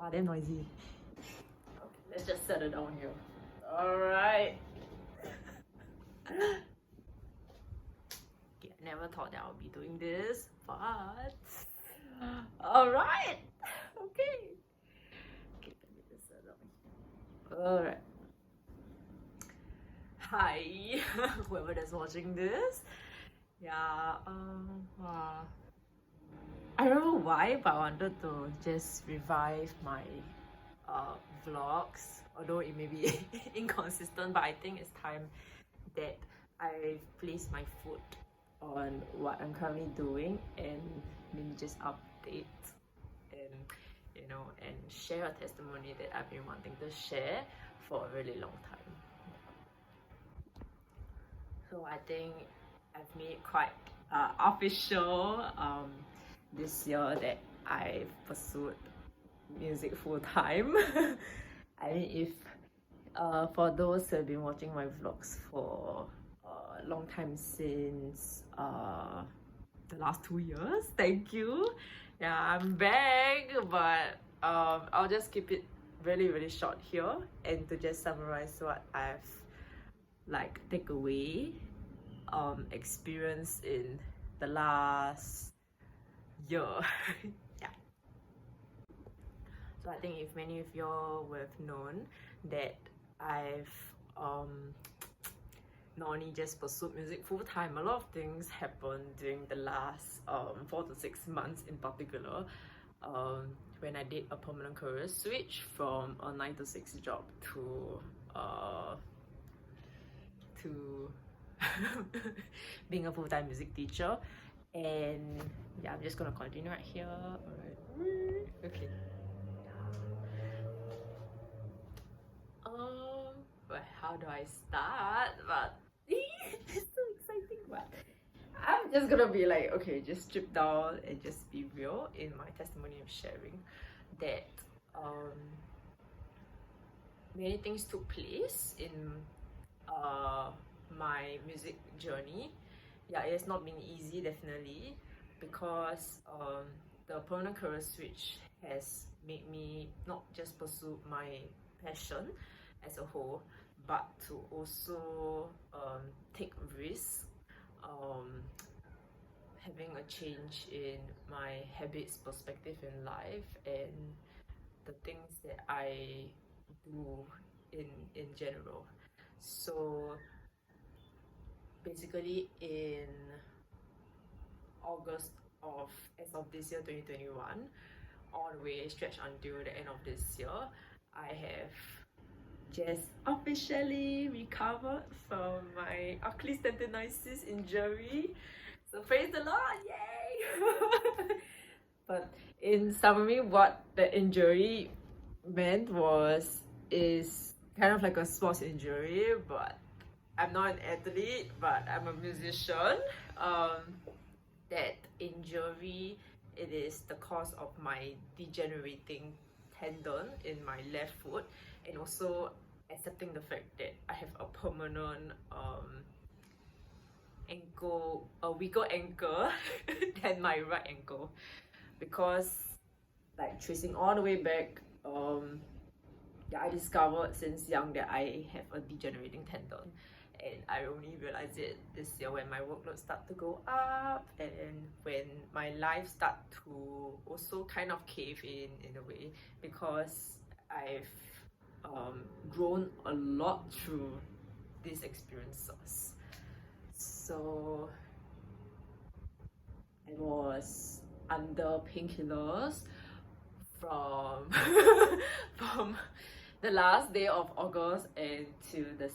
Wow, damn noisy. Okay, let's just settle down here. Alright. Okay, I never thought that I would be doing this, but alright. Okay. Okay, let me just settle down. Alright. Hi, whoever that's watching this. Yeah, I don't know why, but I wanted to just revive my vlogs, although it may be inconsistent, but I think it's time that I place my foot on what I'm currently doing and maybe just update and and share a testimony that I've been wanting to share for a really long time. So I think I've made it quite official this year that I've pursued music full time. I mean, if for those who have been watching my vlogs for a long time since the last 2 years, thank you. Yeah, I'm back, but I'll just keep it really short here and to just summarize what I've takeaway experience in the last year. Yeah. So I think if many of y'all would have known that I've not only just pursued music full time, a lot of things happened during the last 4 to 6 months in particular, when I did a permanent career switch from a 9 to 6 job to being a full-time music teacher. And yeah, I'm just gonna continue right here. Alright. Okay. But how do I start? But it's so exciting. But I'm just gonna be like, okay, just strip down and just be real in my testimony of sharing that many things took place in my music journey. Yeah, it has not been easy, definitely, because the permanent career switch has made me not just pursue my passion as a whole, but to also take risks, having a change in my habits, perspective in life, and the things that I do in general. So basically in August as of this year, 2021, all the way stretched until the end of this year, I have just officially recovered from my Achilles Tendinitis injury. So praise the Lord, yay! But in summary, what the injury meant is kind of like a sports injury, but I'm not an athlete, but I'm a musician. That injury, it is the cause of my degenerating tendon in my left foot, and also accepting the fact that I have a permanent ankle, a weaker ankle than my right ankle, because tracing all the way back, yeah, I discovered since young that I have a degenerating tendon, and I only realized it this year when my workload started to go up and when my life started to also kind of cave in a way, because I've grown a lot through these experiences. So I was under painkillers from from the last day of August and to the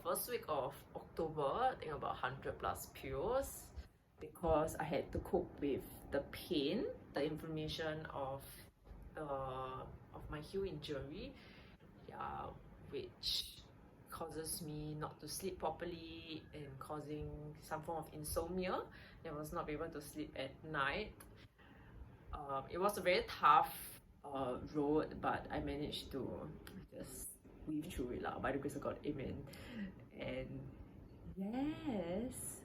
first week of October. I think about 100 plus pills, because I had to cope with the pain, the inflammation of my heel injury, yeah, which causes me not to sleep properly and causing some form of insomnia. I was not able to sleep at night. It was a very tough road, but I managed to just weave through it by the grace of God, amen. And yes,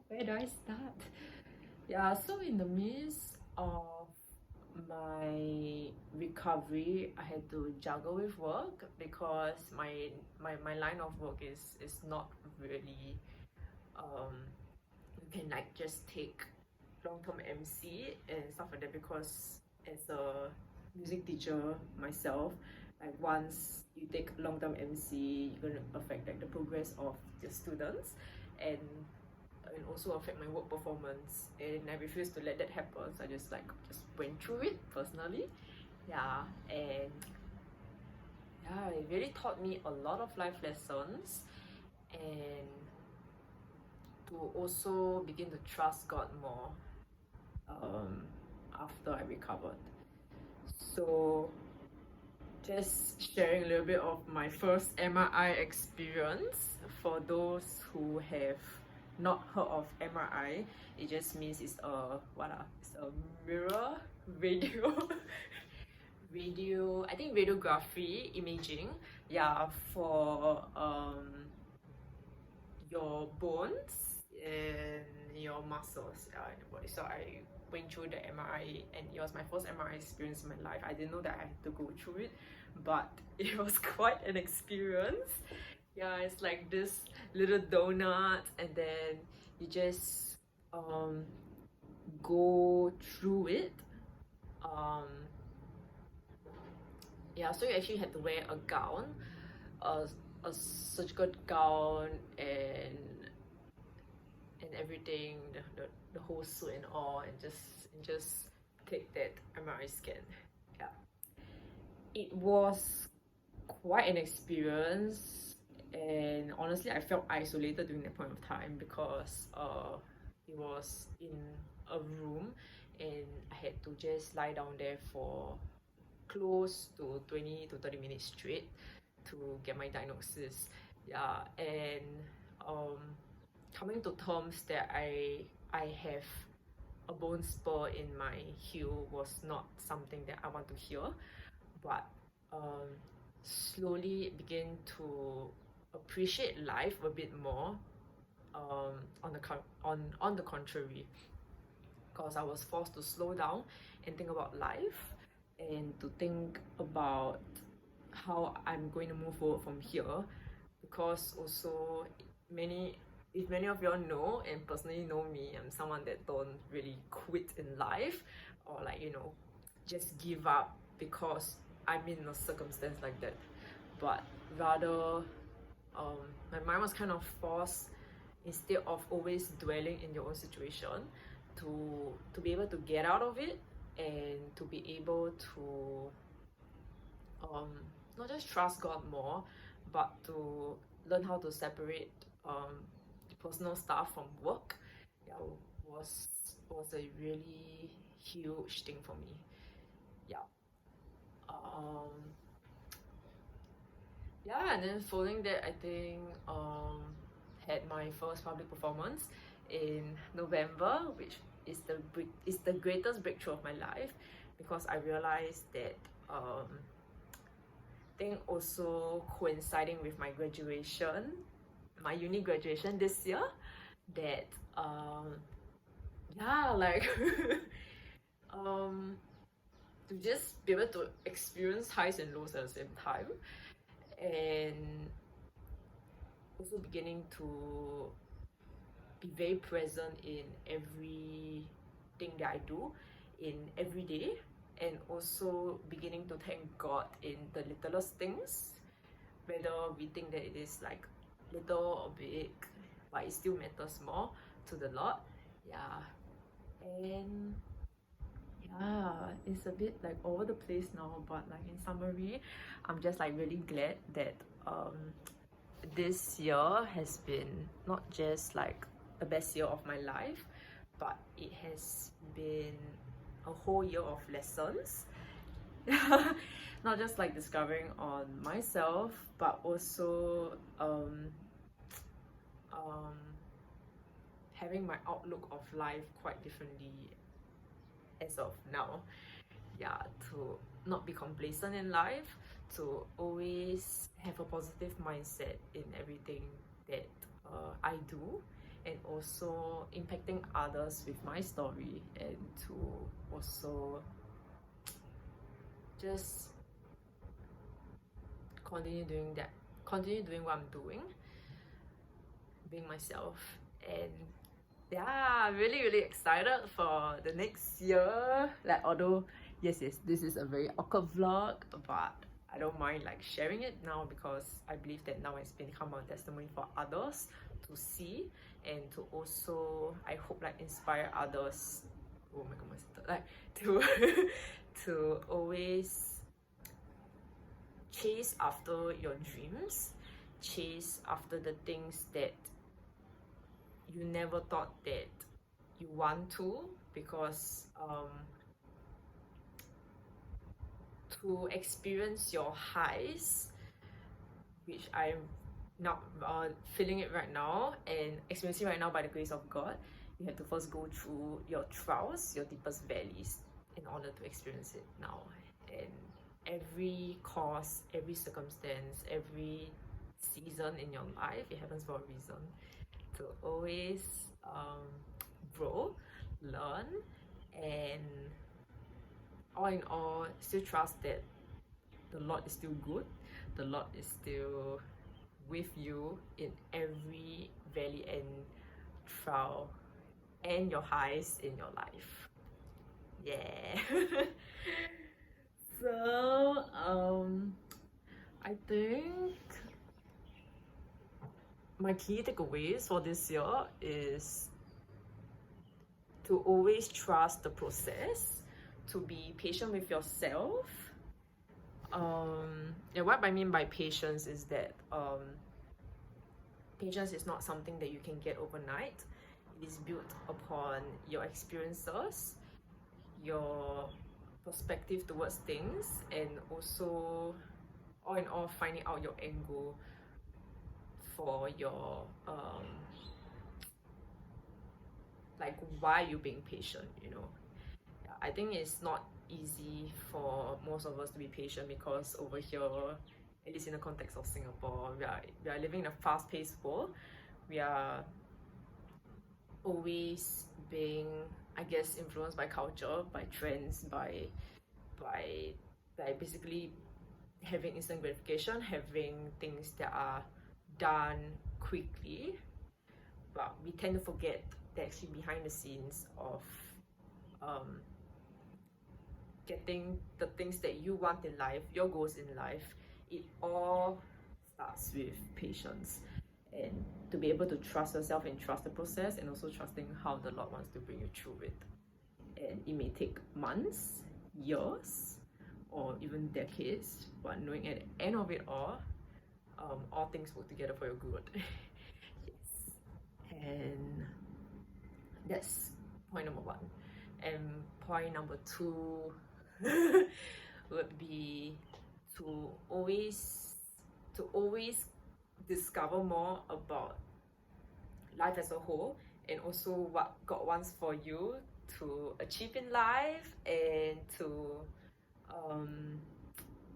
where do I start? Yeah, so in the midst of my recovery, I had to juggle with work because my line of work is not really you can like just take long-term MC and stuff like that, because as a music teacher myself, like once you take long-term MC, you're gonna affect like the progress of the students and also affect my work performance, and I refuse to let that happen. So I just went through it personally. Yeah, and yeah, it really taught me a lot of life lessons, and to also begin to trust God more after I recovered. So just sharing a little bit of my first MRI experience. For those who have not heard of MRI, it just means it's a it's a mirror radio I think radiography imaging, yeah, for your bones and your muscles in the body. So I went through the MRI, and it was my first MRI experience in my life. I didn't know that I had to go through it, but it was quite an experience. Yeah, it's like this little donut, and then you just go through it. Yeah, so you actually had to wear a gown, a surgical gown, and everything, the whole suit and all, and just take that MRI scan. Yeah, it was quite an experience, and honestly I felt isolated during that point of time because it was in a room and I had to just lie down there for close to 20 to 30 minutes straight to get my diagnosis. Yeah, and coming to terms that I have a bone spur in my heel was not something that I want to hear, but slowly begin to appreciate life a bit more. On the contrary, because I was forced to slow down and think about life, and to think about how I'm going to move forward from here. Because also, if many of y'all know and personally know me, I'm someone that don't really quit in life, or like, you know, just give up because I'm in a circumstance like that, but rather my mind was kind of forced, instead of always dwelling in your own situation, to be able to get out of it, and to be able to not just trust God more, but to learn how to separate the personal stuff from work. Yeah, was a really huge thing for me. Yeah. Yeah, and then following that, I think had my first public performance in November, which is the greatest breakthrough of my life, because I realized that I think also coinciding with my graduation, my uni graduation this year, that yeah, like to just be able to experience highs and lows at the same time, and also beginning to be very present in everything that I do in every day, and also beginning to thank God in the littlest things, whether we think that it is like little or big, but it still matters more to the Lord. Yeah, and yeah, it's a bit like all over the place now, but like in summary, I'm just like really glad that this year has been not just like the best year of my life, but it has been a whole year of lessons. Not just like discovering on myself, but also having my outlook of life quite differently as of now. Yeah, to not be complacent in life, to always have a positive mindset in everything that I do, and also impacting others with my story, and to also just continue doing what I'm doing, being myself. And yeah, really excited for the next year. Like, although yes, this is a very awkward vlog, but I don't mind like sharing it now, because I believe that now it's become a testimony for others to see, and to also, I hope, like inspire others, oh my god, my sister, like to to always chase after your dreams, chase after the things that you never thought that you want to, because to experience your highs, which I'm not feeling it right now and experiencing right now by the grace of God, you have to first go through your trials, your deepest valleys, in order to experience it now. And every cause, every circumstance, every season in your life, it happens for a reason. To always grow, learn, and all in all, still trust that the Lord is still good, the Lord is still with you in every valley and trial, and your highs in your life. Yeah. So I think my key takeaways for this year is to always trust the process, to be patient with yourself. And what I mean by patience is that patience is not something that you can get overnight. It is built upon your experiences, your perspective towards things, and also, all in all, finding out your end goal for your like why you being patient, you know. I think it's not easy for most of us to be patient, because over here, at least in the context of Singapore, we are living in a fast-paced world. We are always being, I guess, influenced by culture, by trends, by basically having instant gratification, having things that are done quickly. But we tend to forget that actually behind the scenes of getting the things that you want in life, your goals in life, it all starts with patience. And to be able to trust yourself and trust the process, and also trusting how the Lord wants to bring you through it. And it may take months, years, or even decades, but knowing at the end of it all things work together for your good. Yes. And that's point number one. And point number two would be to always discover more about life as a whole, and also what God wants for you to achieve in life, and to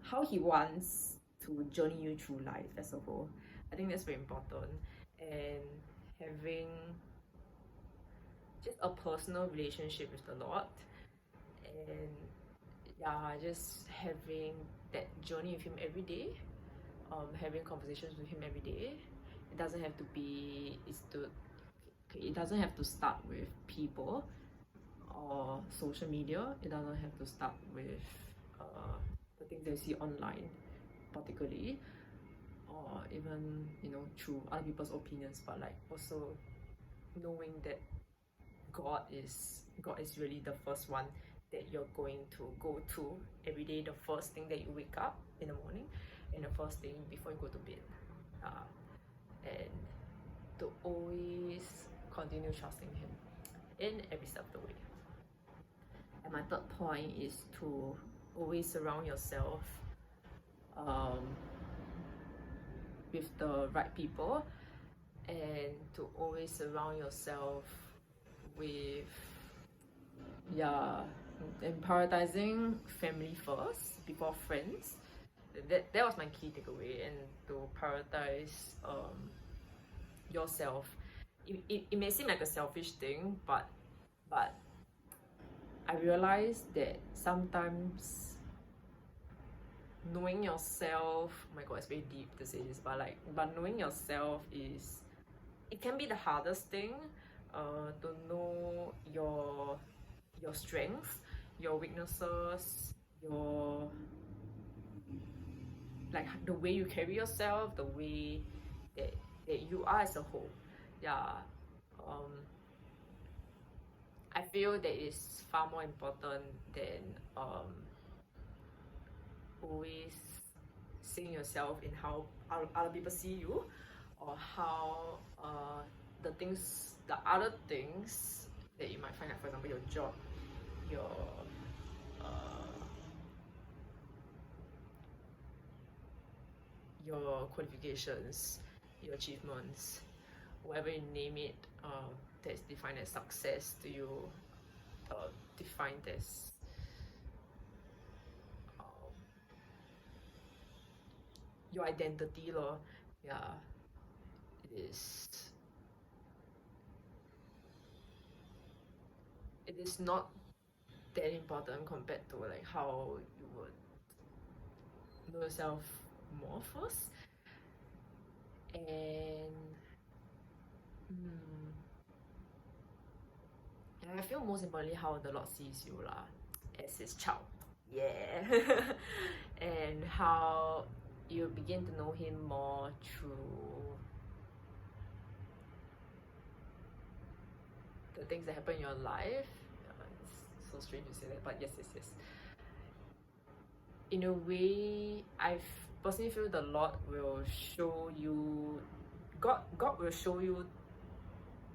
how He wants to journey you through life as a whole. I think that's very important. And having just a personal relationship with the Lord, and yeah, just having that journey with Him every day, having conversations with Him every day. It doesn't have to be, it doesn't have to start with people or social media. It doesn't have to start with the things that you see online, particularly, or even, you know, through other people's opinions, but like also knowing that God is really the first one that you're going to go to every day, the first thing that you wake up in the morning, and the first thing before you go to bed. And to always continue trusting Him in every step of the way. And my third point is to always surround yourself with the right people, and to always surround yourself with and prioritizing family first before friends. That was my key takeaway. And to prioritize yourself. It may seem like a selfish thing, but I realized that sometimes knowing yourself, oh my god, it's very deep to say this, but knowing yourself is, it can be the hardest thing, to know your strengths, your weaknesses, your, like, the way you carry yourself, the way that you are as a whole. Yeah. I feel that is far more important than always seeing yourself in how other people see you, or how the other things that you might find, like for example your job, your qualifications, your achievements, whatever you name it, that's defined as success to you, defined as your identity, lor. Yeah, it is not that important compared to like how you would know yourself more first. And I feel most importantly how the Lord sees you lah, as his child. Yeah. And how you begin to know him more through the things that happen in your life. It's so strange to say that, but yes. In a way, I personally feel the Lord will show you, God will show you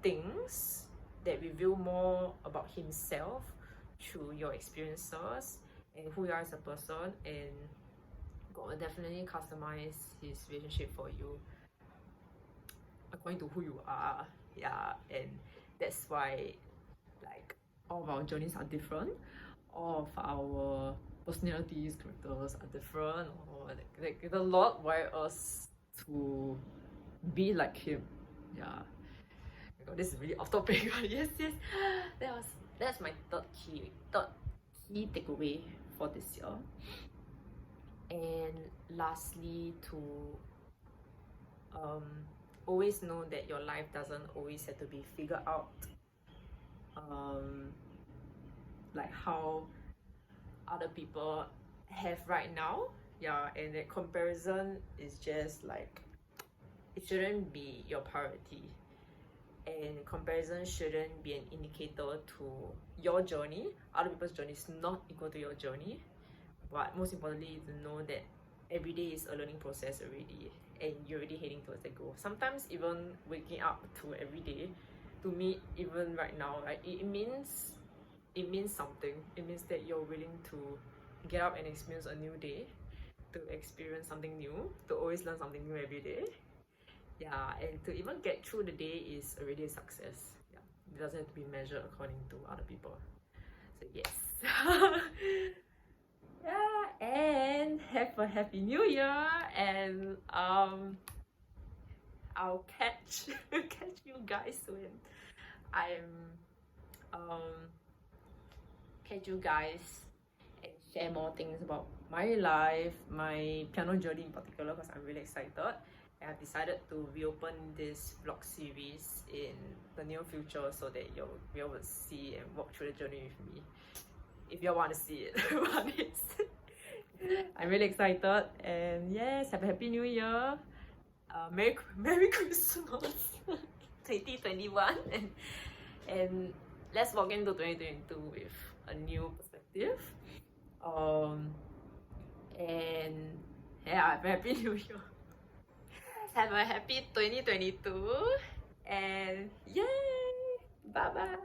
things that reveal more about himself through your experiences and who you are as a person, and God will definitely customize his relationship for you according to who you are. Yeah, and that's why, like, all of our journeys are different, all of our personalities, characters are different, or like the Lord wired us to be like him. Yeah. Oh, this is really off topic. yes. That's my third key takeaway for this year. And lastly, to always know that your life doesn't always have to be figured out like how other people have right now. Yeah, and that comparison is just like, it shouldn't be your priority, and comparison shouldn't be an indicator to your journey. Other people's journey is not equal to your journey, but most importantly, to know that every day is a learning process already, and you're already heading towards the goal. Sometimes even waking up to every day, to me, even right now, like, it means something. It means that you're willing to get up and experience a new day, to experience something new, to always learn something new every day. Yeah, and to even get through the day is already a success. Yeah, it doesn't have to be measured according to other people. So yes. Yeah, and have a happy new year, and I'll catch you guys when I'm catch you guys and share more things about my life, my piano journey in particular, because I'm really excited. I've decided to reopen this vlog series in the near future so that you'll be able to see and walk through the journey with me, if you want to see it. I'm really excited, and yes, have a happy new year. Merry Christmas 2021, and let's walk into 2022 with a new perspective. And yeah, have a happy new year. Have a happy 2022, and yay! Bye bye.